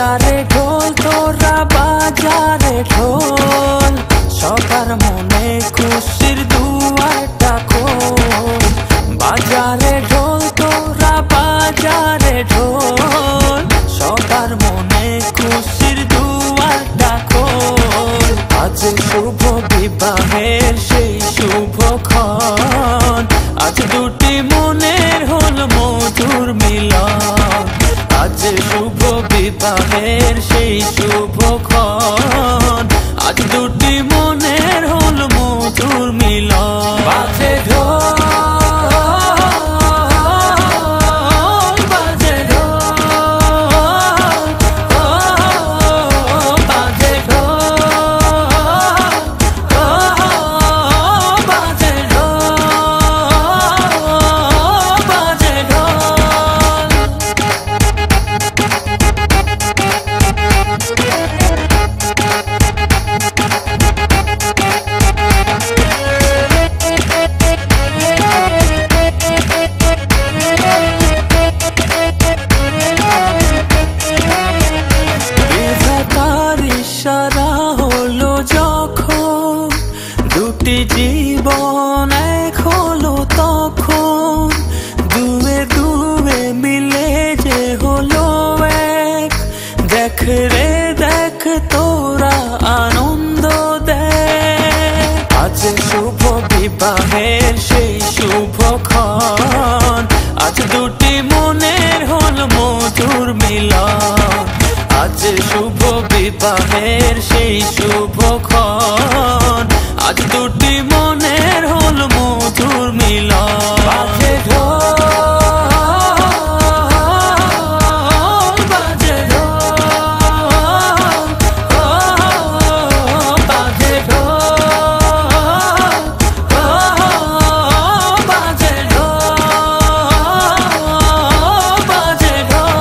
বাজারে ঢোল তোরা বাজারে ঢোল, সবার মনে খুশির দুয়ারটা খোল। বাজারে ঢোল তোরা বাজারে ঢোল, সবার মনে খুশির দুয়ারটা খোল। আজ শুভ বিবাহের সেই শুভক্ষণ, আজ দুটি মনের হল মধুর মিলন। আজ শুভ বিবাহের সেই শুভক্ষণ, আজ দুটি মনের হল মধুর মিলন। বাজে ঢোল বাজে ঢোল, বাজে ঢোল বাজে ঢোল বাজে ঢোল। ইশারা হলো যখন দুটি জীবন এক হলো, তখন দুয়ে দুয়ে মিলে যে হলো এক। দেখ রে দেখ তোরা আনন্দ দেখ, আজ শুভ বিবাহের সেই শুভক্ষণ, আজ দুটি মনের হল মধুর মিলন। আজ শুভ বিবাহের সেই শুভক্ষণ, আজ দুটি মনের হল মধুর মিলন। বাজে ঢোল বাজে ঢোল, বাজে ঢোল বাজে ঢোল বাজে ঢোল।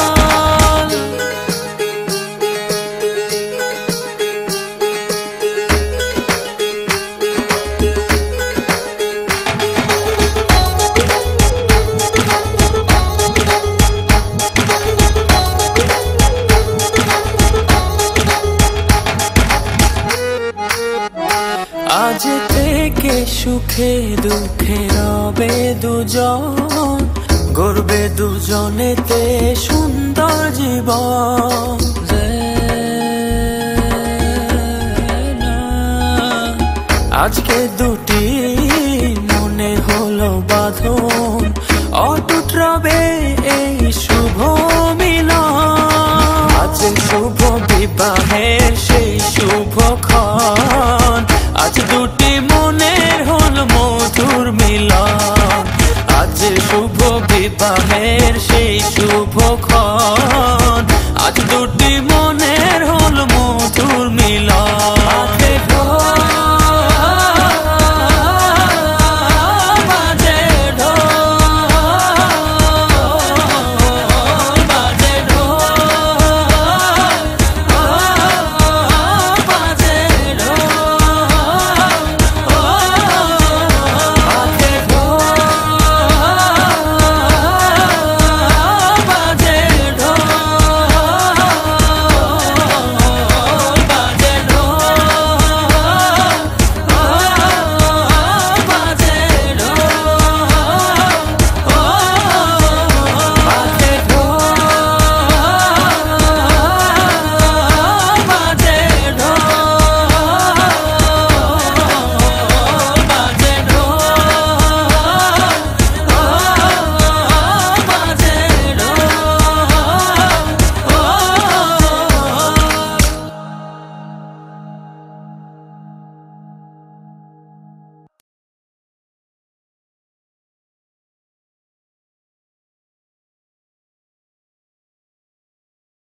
আজ থেকে সুখে দুঃখে রবে দুজন, গড়বে দুজনেতে সুন্দর জীবন। আজকে দুটি মনে হলো বাঁধন, অটুট রবে এই শুভ মিলন। আজ শুভ বিবাহের সেই শুভক্ষণ, আজ দুটি মনের হল মধুর মিলন। আজ শুভ বিবাহের সেই শুভক্ষণ, আজ দুটি মনের হল মধুর মিলন।